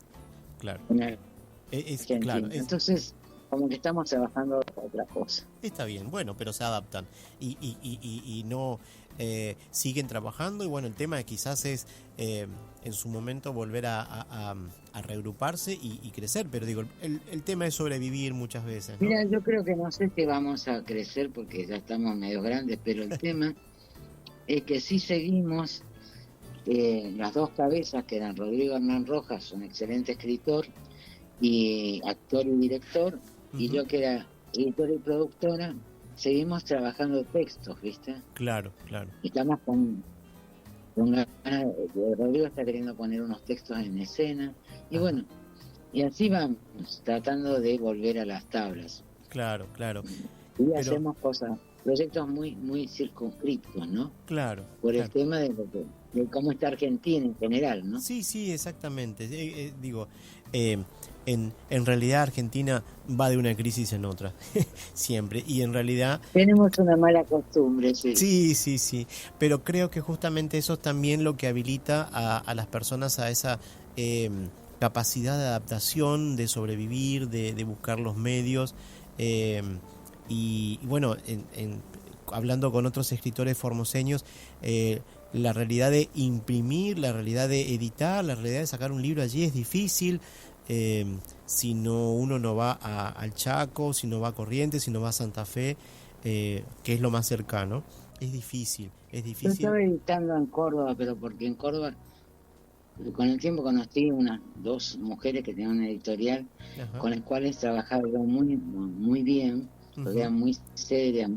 Claro. Claro. Entonces, como que estamos trabajando otra cosa. Está bien, bueno, pero se adaptan y no siguen trabajando. Y bueno, el tema quizás es en su momento volver a reagruparse y crecer, pero digo, el tema es sobrevivir muchas veces, ¿no? Mira, yo creo que no sé si vamos a crecer porque ya estamos medio grandes, pero el tema es que sí seguimos las dos cabezas, que eran Rodrigo Hernán Rojas, un excelente escritor y actor y director, y yo que era editora y productora, seguimos trabajando textos, ¿viste? Claro. Estamos con ganas, Rodrigo está queriendo poner unos textos en escena, y bueno, y así vamos, tratando de volver a las tablas. Claro. Y hacemos proyectos muy circunscriptos, ¿no? Claro. Por el tema de cómo está Argentina en general, ¿no? Sí, exactamente. En realidad Argentina va de una crisis en otra, siempre, y en realidad... Tenemos una mala costumbre, sí. Sí, pero creo que justamente eso es también lo que habilita a las personas a esa capacidad de adaptación, de sobrevivir, de buscar los medios, y bueno, hablando con otros escritores formoseños, la realidad de imprimir, la realidad de editar, la realidad de sacar un libro allí es difícil. Si uno no va al Chaco, si no va a Corrientes, si no va a Santa Fe, que es lo más cercano, es difícil. Yo estaba editando en Córdoba, pero porque en Córdoba con el tiempo conocí dos mujeres que tenían una editorial, con las cuales trabajaba muy bien, porque eran muy serias,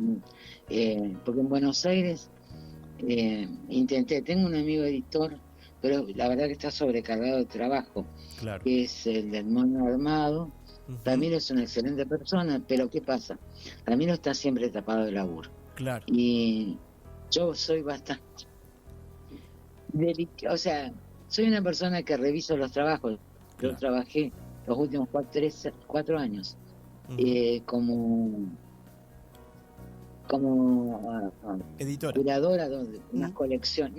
porque en Buenos Aires tengo un amigo editor, pero la verdad que está sobrecargado de trabajo, que es el del Mono Armado. Ramiro es una excelente persona, pero ¿qué pasa? Ramiro está siempre tapado de laburo. Y yo soy bastante delicado, o sea, soy una persona que reviso los trabajos. Yo trabajé los últimos 4 años como editora, curadora de unas colecciones.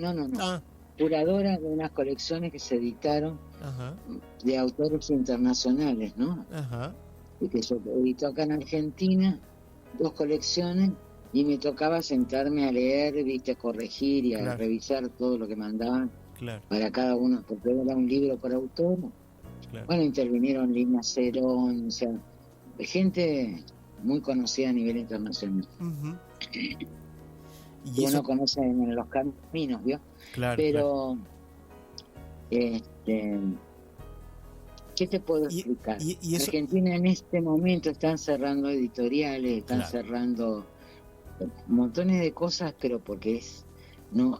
Curadora de unas colecciones que se editaron de autores internacionales, ¿no? Y que yo edito acá en Argentina 2 colecciones y me tocaba sentarme a leer, a corregir y a revisar todo lo que mandaban para cada uno, porque era un libro por autor. Bueno, intervinieron Lina Cerón, o sea, gente muy conocida a nivel internacional. Y uno conoce en los caminos, ¿vio? Pero ¿qué te puedo explicar? Y Argentina en este momento están cerrando editoriales, están cerrando montones de cosas, pero porque no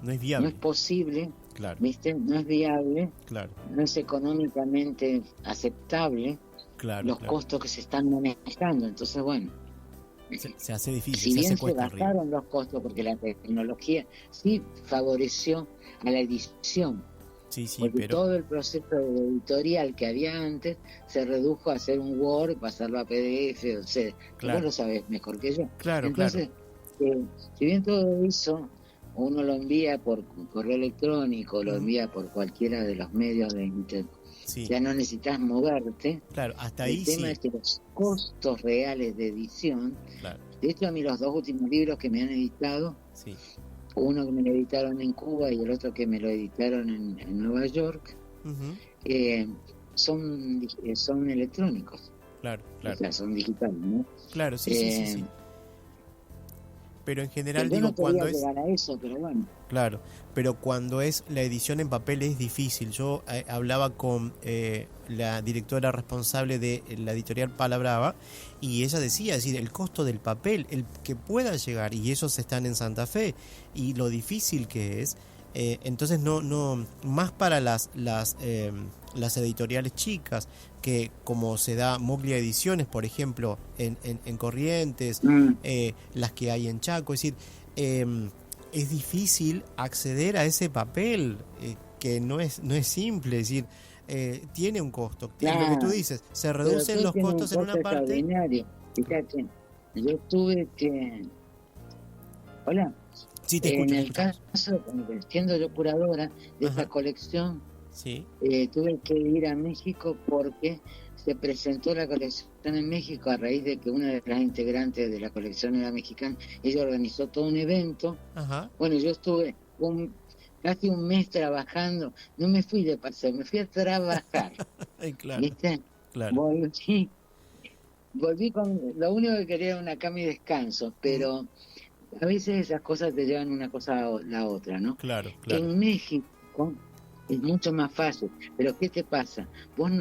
es viable, no es posible, ¿viste? No es viable, no es económicamente aceptable los costos que se están manejando. Entonces, bueno, se hace difícil. Si bien se bajaron los costos porque la tecnología sí favoreció a la edición, porque todo el proceso editorial que había antes se redujo a hacer un Word, pasarlo a PDF, o sea, vos lo sabés mejor que yo. Entonces, si bien todo eso uno lo envía por correo electrónico, lo envía por cualquiera de los medios de internet, ya no necesitas moverte. Hasta ahí el tema es que los costos reales de edición, de hecho a mí los 2 últimos libros que me han editado, uno que me lo editaron en Cuba y el otro que me lo editaron en Nueva York, son electrónicos. O sea, son digitales, ¿no? Sí. Pero en general, yo digo, no cuando quería es... llegar a eso, pero bueno. Claro, pero cuando es la edición en papel es difícil. Yo hablaba con la directora responsable de la editorial Palabrava y ella decía, es decir, el costo del papel, el que pueda llegar, y ellos están en Santa Fe, y lo difícil que es, entonces no más para las editoriales chicas, que como se da Moglia Ediciones, por ejemplo, en Corrientes, las que hay en Chaco, es decir, es difícil acceder a ese papel, que no es simple, es decir, tiene un costo. Claro, lo que tú dices, se reducen los costos en una parte. Fíjate, yo tuve que... Hola. Sí, te escucho, en el caso, siendo yo curadora de esta colección, sí. Tuve que ir a México porque se presentó la colección en México a raíz de que una de las integrantes de la colección era mexicana. Ella organizó todo un evento. Ajá. Bueno, yo estuve casi un mes trabajando. No me fui de paseo, me fui a trabajar. Claro, ¿viste? Claro. Volví con... Lo único que quería era una cama y descanso, pero a veces esas cosas te llevan una cosa a la otra, ¿no? Claro. En México es mucho más fácil, pero ¿qué te pasa? Vos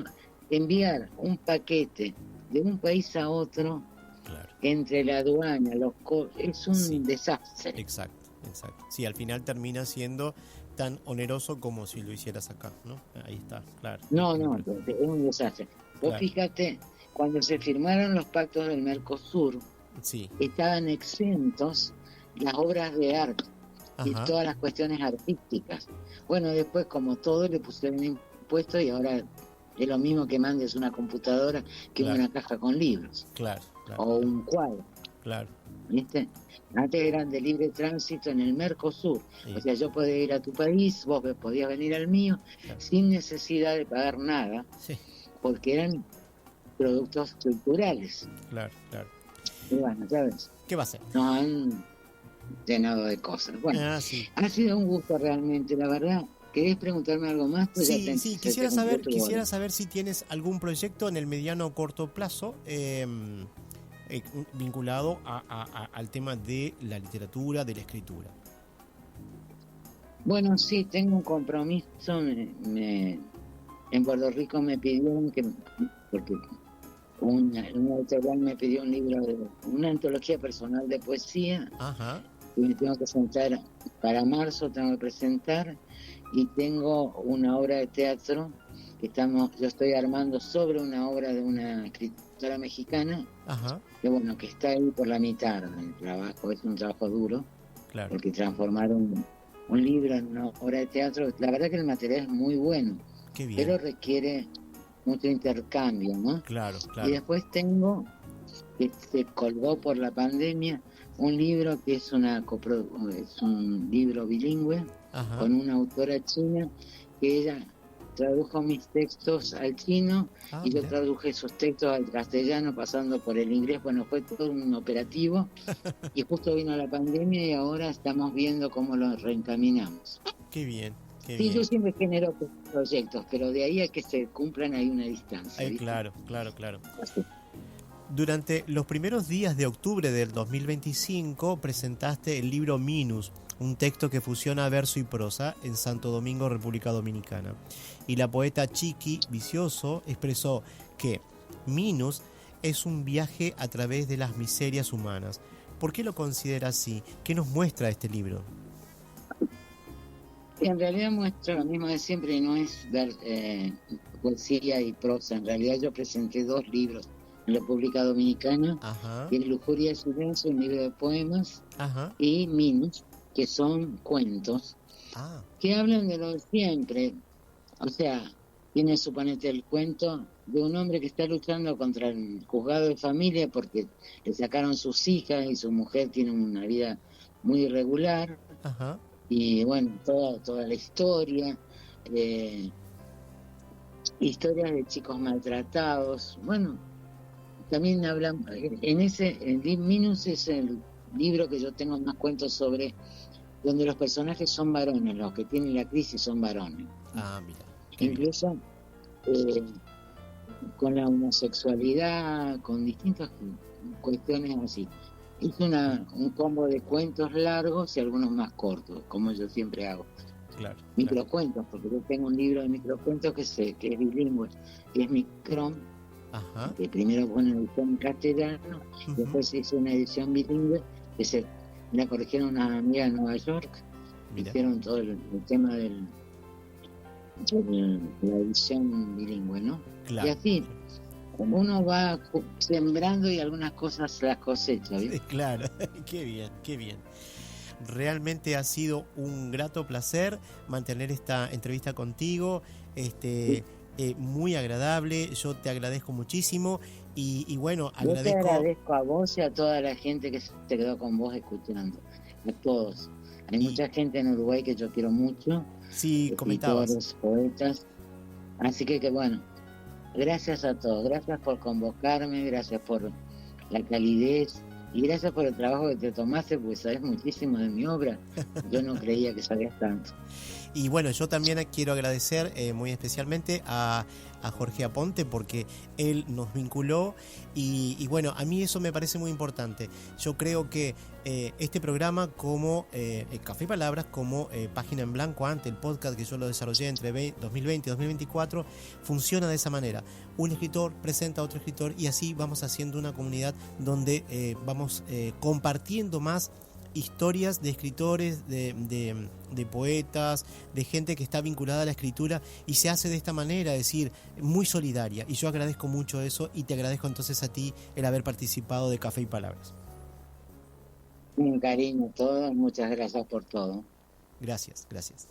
enviar un paquete de un país a otro, entre la aduana, es un desastre. Exacto. Sí, al final termina siendo tan oneroso como si lo hicieras acá, ¿no? Ahí está, claro. No, es un desastre. Vos fíjate, cuando se firmaron los pactos del Mercosur, estaban exentos las obras de arte y todas las cuestiones artísticas. Bueno, después, como todo, le pusieron impuestos y ahora es lo mismo que mandes una computadora que una caja con libros. Claro. O un cuadro. Claro. ¿Viste? Antes eran de libre tránsito en el Mercosur. O sea, yo podía ir a tu país, vos podías venir al mío, sin necesidad de pagar nada, porque eran productos culturales. Claro. Y bueno, ya ves. ¿Qué va a ser? Nos han llenado de cosas. Bueno, ha sido un gusto realmente, la verdad. ¿Querés preguntarme algo más? Pues sí, quisiera saber si tienes algún proyecto en el mediano o corto plazo vinculado al tema de la literatura, de la escritura. Bueno, sí, tengo un compromiso. En Puerto Rico me pidieron porque una editorial me pidió un libro una antología personal de poesía. Y me tengo que sentar para marzo, tengo que presentar, y tengo una obra de teatro que yo estoy armando sobre una obra de una escritora mexicana, que bueno, que está ahí por la mitad del trabajo. Es un trabajo duro, porque transformar un libro en una obra de teatro, la verdad que el material es muy bueno, pero requiere mucho intercambio, ¿no? Claro. Y después tengo, que se colgó por la pandemia, un libro que es un libro bilingüe, con una autora china, que ella tradujo mis textos al chino y yo traduje esos textos al castellano pasando por el inglés. Bueno, fue todo un operativo y justo vino la pandemia y ahora estamos viendo cómo lo reencaminamos. Qué bien. Sí, yo siempre genero proyectos, pero de ahí a que se cumplan hay una distancia. Claro. Así. Durante los primeros días de octubre del 2025 presentaste el libro Minus, un texto que fusiona verso y prosa en Santo Domingo, República Dominicana. Y la poeta Chiqui Vicioso expresó que Minus es un viaje a través de las miserias humanas. ¿Por qué lo considera así? ¿Qué nos muestra este libro? En realidad muestra lo mismo de siempre y no es dar poesía y prosa. En realidad yo presenté 2 libros en República Dominicana, que es Lujuria y Silencio, un libro de poemas, y Minus, que son cuentos, que hablan de lo de siempre. O sea, tiene, suponete, el cuento de un hombre que está luchando contra el juzgado de familia porque le sacaron sus hijas y su mujer tiene una vida muy irregular. Y bueno, toda la historia, historias de chicos maltratados. Bueno, también hablan, el Minus es el libro que yo tengo más cuentos sobre, donde los personajes son varones, los que tienen la crisis son varones. Mira. Incluso con la homosexualidad, con distintas cuestiones así. hice un combo de cuentos largos y algunos más cortos, como yo siempre hago. Claro. Microcuentos, porque yo tengo un libro de microcuentos que es bilingüe, que es Micrón, que primero fue una edición en castellano, después hice una edición bilingüe, que la corrigieron unas amigas de Nueva York, hicieron todo el tema de la edición bilingüe, ¿no? Claro. Y así, uno va sembrando y algunas cosas las cosecha, ¿viste? Claro, qué bien, qué bien. Realmente ha sido un grato placer mantener esta entrevista contigo, muy agradable, yo te agradezco muchísimo y bueno, yo agradezco... te agradezco a vos y a toda la gente que se quedó con vos escuchando, a todos. Hay mucha gente en Uruguay que yo quiero mucho, escritores, poetas, así que bueno, gracias a todos, gracias por convocarme, gracias por la calidez. Y gracias por el trabajo que te tomaste, porque sabes muchísimo de mi obra. Yo no creía que sabías tanto. Y bueno, yo también quiero agradecer muy especialmente a Jorge Aponte, porque él nos vinculó y bueno, a mí eso me parece muy importante. Yo creo que este programa como Café y Palabras, como Página en Blanco, ante el podcast que yo lo desarrollé entre 2020 y 2024, funciona de esa manera. Un escritor presenta a otro escritor y así vamos haciendo una comunidad donde vamos compartiendo más historias de escritores, de poetas, de gente que está vinculada a la escritura y se hace de esta manera, es decir, muy solidaria. Y yo agradezco mucho eso y te agradezco entonces a ti el haber participado de Café y Palabras. Un cariño a todos, muchas gracias por todo. Gracias, gracias.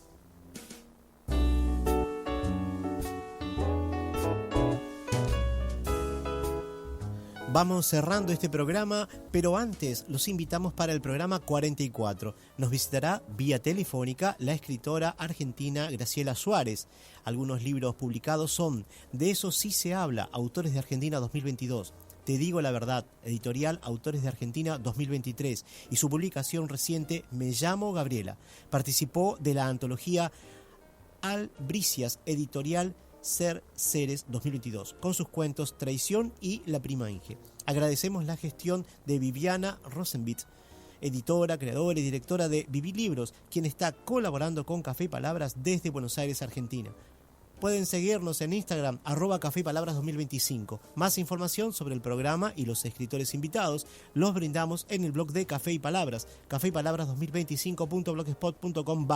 Vamos cerrando este programa, pero antes los invitamos para el programa 44. Nos visitará vía telefónica la escritora argentina Graciela Suárez. Algunos libros publicados son De eso sí se habla, Autores de Argentina 2022. Te digo la verdad, editorial Autores de Argentina 2023. Y su publicación reciente, Me llamo Gabriela. Participó de la antología Albricias, editorial Ser Seres 2022, con sus cuentos Traición y La Prima Inge. Agradecemos la gestión de Viviana Rosenbitz, editora, creadora y directora de Viví Libros, quien está colaborando con Café y Palabras desde Buenos Aires, Argentina. Pueden seguirnos en Instagram, @Café y Palabras 2025. Más información sobre el programa y los escritores invitados los brindamos en el blog de Café y Palabras, cafeypalabras2025.blogspot.com/.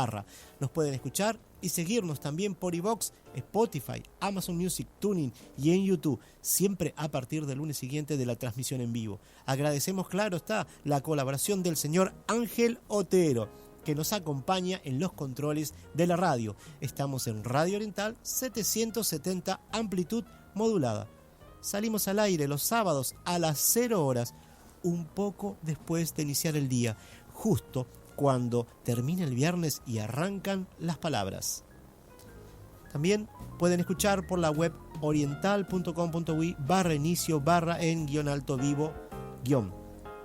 Nos pueden escuchar y seguirnos también por iVoox, Spotify, Amazon Music, Tuning y en YouTube, siempre a partir del lunes siguiente de la transmisión en vivo. Agradecemos, claro está, la colaboración del señor Ángel Otero, que nos acompaña en los controles de la radio. Estamos en Radio Oriental 770 amplitud modulada. Salimos al aire los sábados a las 0 horas, un poco después de iniciar el día, justo cuando termina el viernes y arrancan las palabras. También pueden escuchar por la web oriental.com.uy/inicio/en-alto-vivo-.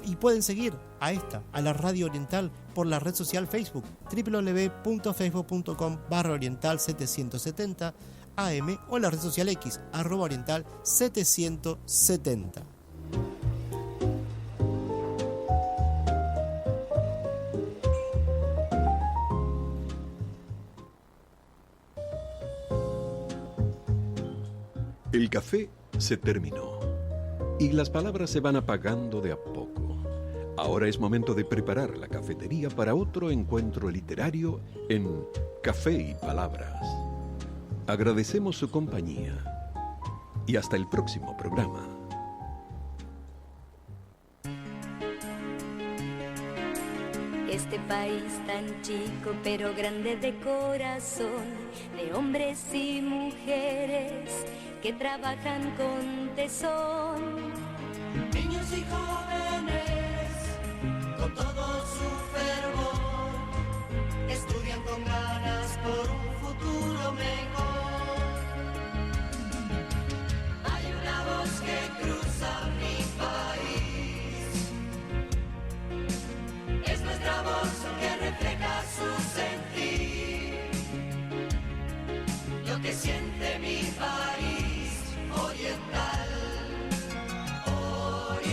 Y pueden seguir a la Radio Oriental por la red social Facebook, www.facebook.com/oriental770 AM o la red social X, @oriental770. El café se terminó y las palabras se van apagando de a poco. Ahora es momento de preparar la cafetería para otro encuentro literario en Café y Palabras. Agradecemos su compañía y hasta el próximo programa. Este país tan chico pero grande de corazón, de hombres y mujeres que trabajan con tesón. Niños y jóvenes